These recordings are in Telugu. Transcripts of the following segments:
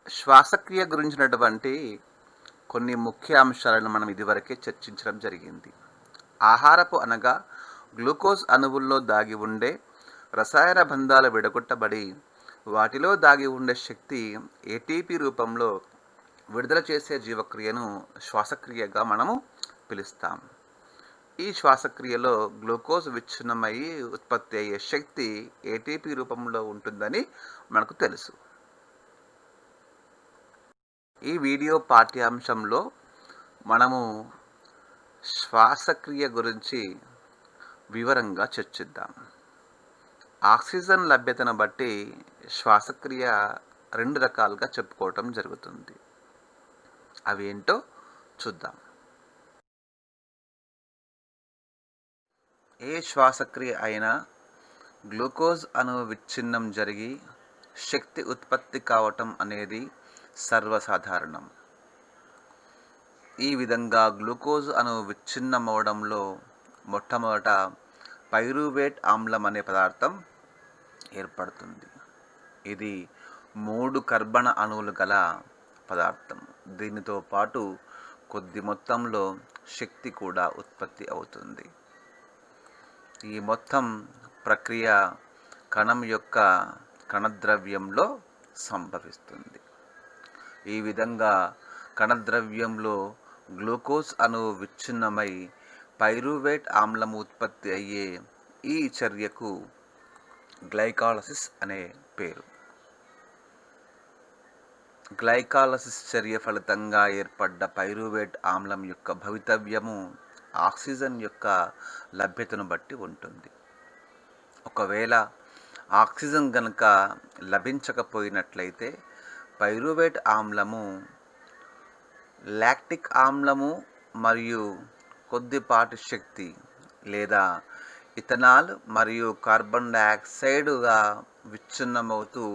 శ్వాసక్రియ గురించినటువంటి కొన్ని ముఖ్య అంశాలను మనం ఇదివరకే చర్చించడం జరిగింది. ఆహారపు అనగా గ్లూకోజ్ అణువుల్లో దాగి ఉండే రసాయన బంధాలు విడగొట్టబడి వాటిలో దాగి ఉండే శక్తి ఏటీపీ రూపంలో విడుదల చేసే జీవక్రియను శ్వాసక్రియగా మనము పిలుస్తాం. ఈ శ్వాసక్రియలో గ్లూకోజ్ విచ్ఛిన్నమయ్యి ఉత్పత్తి అయ్యే శక్తి ఏటీపీ రూపంలో ఉంటుందని మనకు తెలుసు. ఈ వీడియో పాఠ్యాంశంలో మనము శ్వాసక్రియ గురించి వివరంగా చర్చిద్దాం. ఆక్సిజన్ లభ్యతను బట్టి శ్వాసక్రియ రెండు రకాలుగా చెప్పుకోవటం జరుగుతుంది. అవి ఏంటో చూద్దాం. ఏ శ్వాసక్రియ అయినా గ్లూకోజ్ అణువు విచ్ఛిన్నం జరిగి శక్తి ఉత్పత్తి కావటం అనేది సర్వసాధారణం. ఈ విధంగా గ్లూకోజ్ అణువు విచ్ఛిన్నమవడంలో మొట్టమొదట పైరువేట్ ఆమ్లం అనే పదార్థం ఏర్పడుతుంది. ఇది 3 కర్బన అణువులు గల పదార్థం. దీనితో పాటు కొద్ది మొత్తంలో శక్తి కూడా ఉత్పత్తి అవుతుంది. ఈ మొత్తం ప్రక్రియ కణం యొక్క కణద్రవ్యంలో సంభవిస్తుంది. ఈ విధంగా కణద్రవ్యంలో గ్లూకోజ్ అణువు విచ్ఛిన్నమై పైరువేట్ ఆమ్లం ఉత్పత్తి అయ్యే ఈ చర్యకు గ్లైకాలసిస్ అనే పేరు. గ్లైకాలసిస్ చర్య ఫలితంగా ఏర్పడ్డ పైరువేట్ ఆమ్లం యొక్క భవితవ్యము ఆక్సిజన్ యొక్క లభ్యతను బట్టి ఉంటుంది. ఒకవేళ ఆక్సిజన్ గనుక లభించకపోయినట్లయితే పైరువేట్ ఆమ్లము లాక్టిక్ ఆమ్లము మరియు కొద్దిపాటి శక్తి లేదా ఇథనాల్ మరియు కార్బన్ డయాక్సైడ్గా విచ్ఛిన్నమవుతూ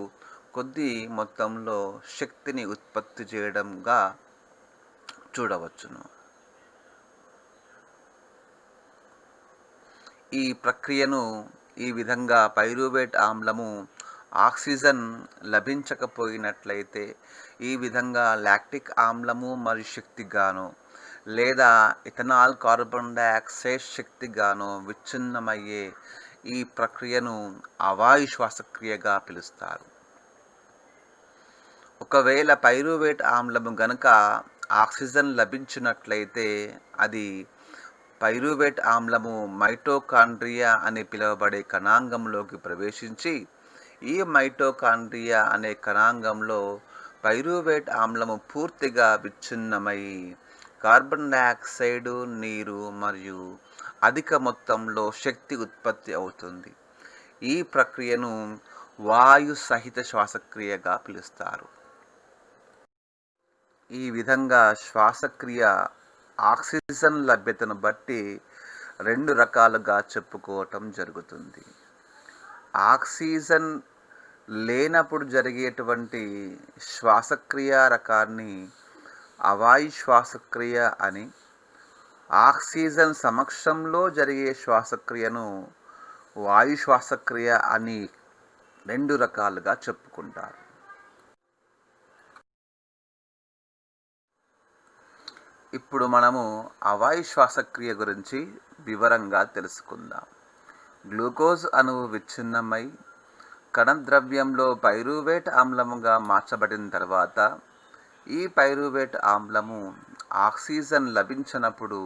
కొద్ది మొత్తంలో శక్తిని ఉత్పత్తి చేయడంగా చూడవచ్చును. ఈ ప్రక్రియను ఈ విధంగా పైరువేట్ ఆమ్లము ఆక్సిజన్ లభించకపోయినట్లయితే ఈ విధంగా లాక్టిక్ ఆమ్లము మరియు శక్తిగాను లేదా ఇథనాల్ కార్బన్ డయాక్సైడ్ శక్తిగాను విచ్ఛిన్నమయ్యే ఈ ప్రక్రియను అవాయు శ్వాసక్రియగా పిలుస్తారు. ఒకవేళ పైరువేట్ ఆమ్లము గనక ఆక్సిజన్ లభించినట్లయితే అది పైరువేట్ ఆమ్లము మైటోకాండ్రియా అని పిలువబడే కణాంగంలోకి ప్రవేశించి ఈ మైటోకాండ్రియా అనే కణాంగంలో పైరువేట్ ఆమ్లము పూర్తిగా విచ్ఛిన్నమై కార్బన్ డయాక్సైడ్, నీరు మరియు అధిక మొత్తంలో శక్తి ఉత్పత్తి అవుతుంది. ఈ ప్రక్రియను వాయు సహిత శ్వాసక్రియగా పిలుస్తారు. ఈ విధంగా శ్వాసక్రియ ఆక్సిజన్ లభ్యతను బట్టి 2 రకాలుగా చెప్పుకోవటం జరుగుతుంది. ఆక్సిజన్ లేనప్పుడు జరిగేటువంటి శ్వాసక్రియ రకాన్ని అవాయు శ్వాసక్రియ అని, ఆక్సిజన్ సమక్షంలో జరిగే శ్వాసక్రియను వాయు శ్వాసక్రియ అని 2 రకాలుగా చెప్పుకుంటారు. ఇప్పుడు మనము అవాయు శ్వాసక్రియ గురించి వివరంగా తెలుసుకుందాం. గ్లూకోజ్ అణువు విచ్ఛిన్నమై కణద్రవ్యంలో పైరువేట్ ఆమ్లముగా మార్చబడిన తర్వాత ఈ పైరువేట్ ఆమ్లము ఆక్సిజన్ లభించినప్పుడు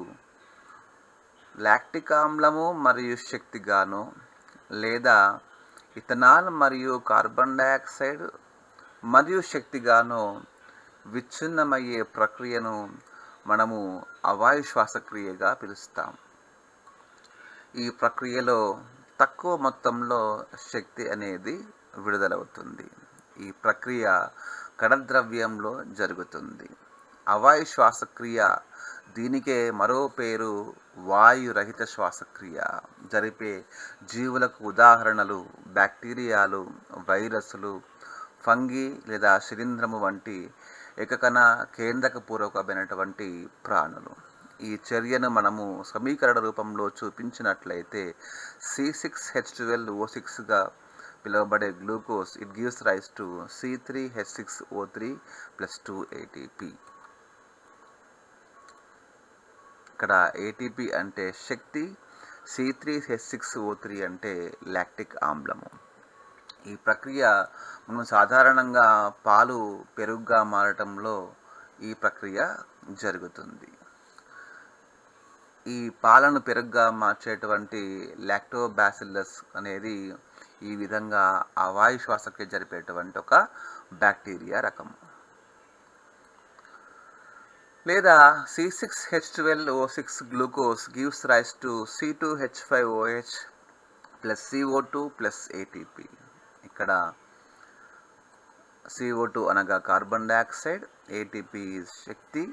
లాక్టిక్ ఆమ్లము మరియు శక్తిగాను లేదా ఇథనాల్ మరియు కార్బన్ డయాక్సైడ్ మరియు శక్తిగాను విచ్ఛిన్నమయ్యే ప్రక్రియను మనము అవాయు శ్వాసక్రియగా పిలుస్తాం. ఈ ప్రక్రియలో తక్కువ మొత్తంలో శక్తి అనేది విడుదలవుతుంది. ఈ ప్రక్రియ కణద్రవ్యంలో జరుగుతుంది. అవాయు శ్వాసక్రియ, దీనికే మరో పేరు వాయురహిత శ్వాసక్రియ జరిపే జీవులకు ఉదాహరణలు బ్యాక్టీరియాలు, వైరస్లు, ఫంగి లేదా శిలీంధ్రము వంటి ఏకకణ కేంద్రకపూర్వకమైనటువంటి ప్రాణులు. ఈ చర్యను మనము సమీకరణ రూపంలో చూపించినట్లయితే C6H12O6గా పిలువబడే glucose it gives rise to C3H6O3 plus 2 ATP. ఇక్కడ ATP అంటే శక్తి, C3H6O3 అంటే లాక్టిక్ ఆమ్లము. ఈ ప్రక్రియ మనం సాధారణంగా పాలు పెరుగుగా మారటంలో ఈ ప్రక్రియ జరుగుతుంది. ఈ పాలను పెరుగుగా మార్చేటువంటి లాక్టోబాసిల్లస్ అనేది ఈ విధంగా అవాయు శ్వాసక్రియ జరిపేటువంటి ఒక బ్యాక్టీరియా రకం. లేదా C6H12O6 glucose gives rise to C2H5OH plus CO2 plus ATP. ఇక్కడ CO2 అనగా carbon dioxide, ATP Shakti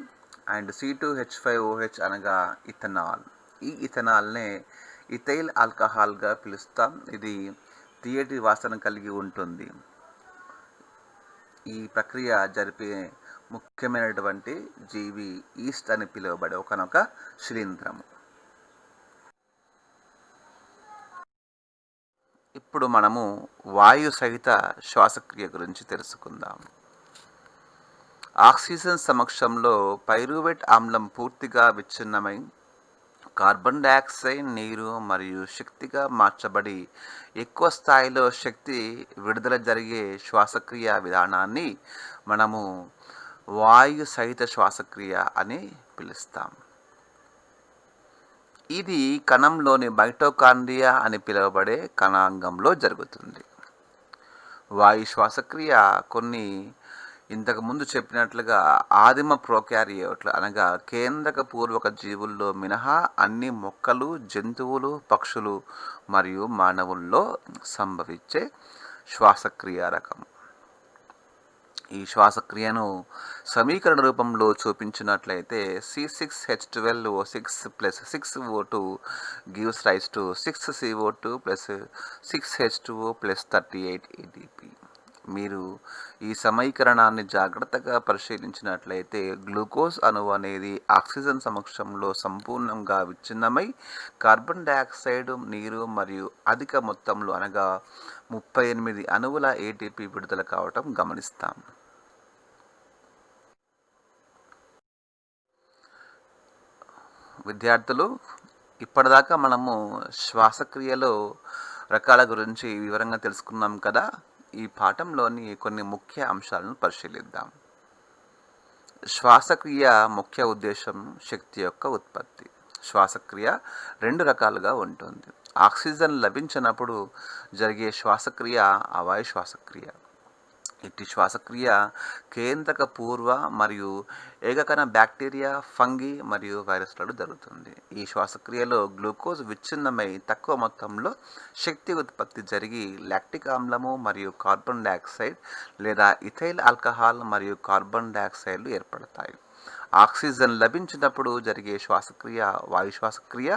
and C2H5OH అనగా ఇథనాల్. ఈ ఇథనాల్నే ఇథైల్ ఆల్కహాల్గా పిలుస్తాం. ఇది తీయటి వాసన కలిగి ఉంటుంది. ఈ ప్రక్రియ జరిపే ముఖ్యమైనటువంటి జీవి ఈస్ట్ అని పిలువబడే ఒకనొక శిలీంధ్రము. ఇప్పుడు మనము వాయు సహిత శ్వాసక్రియ గురించి తెలుసుకుందాం. ఆక్సిజన్ సమక్షంలో పైరువేట్ ఆమ్లం పూర్తిగా విచ్ఛిన్నమై కార్బన్ డయాక్సైడ్, నీరు మరియు శక్తిగా మార్చబడి ఎక్కువ స్థాయిలో శక్తి విడుదల జరిగే శ్వాసక్రియ విధానాన్ని మనము వాయు సహిత శ్వాసక్రియ అని పిలుస్తాం. ఇది కణంలోని మైటోకాండ్రియా అని పిలువబడే కణాంగంలో జరుగుతుంది. వాయు శ్వాసక్రియ కొన్ని ఇంతకుముందు చెప్పినట్లుగా ఆదిమ ప్రోకారియోట్లు అనగా కేంద్రక పూర్వక జీవుల్లో మినహా అన్ని మొక్కలు, జంతువులు, పక్షులు మరియు మానవుల్లో సంభవించే శ్వాసక్రియ రకం. ఈ శ్వాసక్రియను సమీకరణ రూపంలో చూపించినట్లయితే C6H12O6 plus 6O2 gives rise to 6CO2 plus 6H2O plus 38 ATP. మీరు ఈ సమీకరణాన్ని జాగ్రత్తగా పరిశీలించినట్లయితే గ్లూకోజ్ అణువు అనేది ఆక్సిజన్ సమక్షంలో సంపూర్ణంగా విచ్ఛిన్నమై కార్బన్ డయాక్సైడ్, నీరు మరియు అధిక మొత్తంలో అనగా 38 అణువుల ATP విడుదల కావటం గమనిస్తాం. విద్యార్థులు, ఇప్పటిదాకా మనము శ్వాసక్రియలో రకాల గురించి వివరంగా తెలుసుకున్నాం కదా. ఈ పాఠంలోని కొన్ని ముఖ్య అంశాలను పరిశీలిద్దాం. శ్వాసక్రియ ముఖ్య ఉద్దేశం శక్తి యొక్క ఉత్పత్తి. శ్వాసక్రియ 2 రకాలుగా ఉంటుంది. ఆక్సిజన్ లభించినప్పుడు జరిగే శ్వాసక్రియ అవాయు శ్వాసక్రియ. ఇట్టి శ్వాసక్రియ కేంద్రక పూర్వ మరియు ఏకకణ బ్యాక్టీరియా, ఫంగి మరియు వైరస్లలో జరుగుతుంది. ఈ శ్వాసక్రియలో గ్లూకోజ్ విచ్ఛిన్నమై తక్కువ మొత్తంలో శక్తి ఉత్పత్తి జరిగి లాక్టిక్ ఆమ్లము మరియు కార్బన్ డయాక్సైడ్ లేదా ఇథైల్ ఆల్కహాల్ మరియు కార్బన్ డయాక్సైడ్లు ఏర్పడతాయి. ఆక్సిజన్ లభించినప్పుడు జరిగే శ్వాసక్రియ వాయు శ్వాసక్రియ.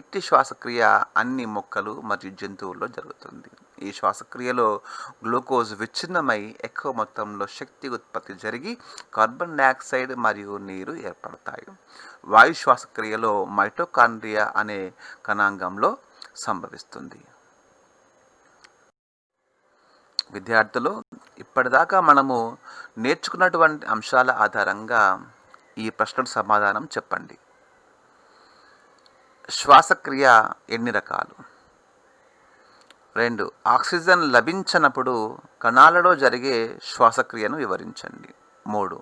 ఇట్టి శ్వాసక్రియ అన్ని మొక్కలు మరియు జంతువుల్లో జరుగుతుంది. ఈ శ్వాసక్రియలో గ్లూకోజ్ విచ్ఛిన్నమై ఎక్కువ మొత్తంలో శక్తి ఉత్పత్తి జరిగి కార్బన్ డయాక్సైడ్ మరియు నీరు ఏర్పడతాయి. వాయు శ్వాసక్రియలో మైటోకాండ్రియా అనే కణాంగంలో సంభవిస్తుంది. విద్యార్థులు, ఇప్పటిదాకా మనము నేర్చుకున్నటువంటి అంశాల ఆధారంగా ఈ ప్రశ్నకు సమాధానం చెప్పండి. శ్వాసక్రియ ఎన్ని రకాలు? 2. ఆక్సిజన్ లభించనప్పుడు కణాలలో జరిగే శ్వాసక్రియను వివరించండి. 3.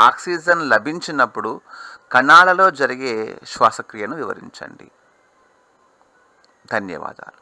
ఆక్సిజన్ లభించినప్పుడు కణాలలో జరిగే శ్వాసక్రియను వివరించండి. ధన్యవాదాలు.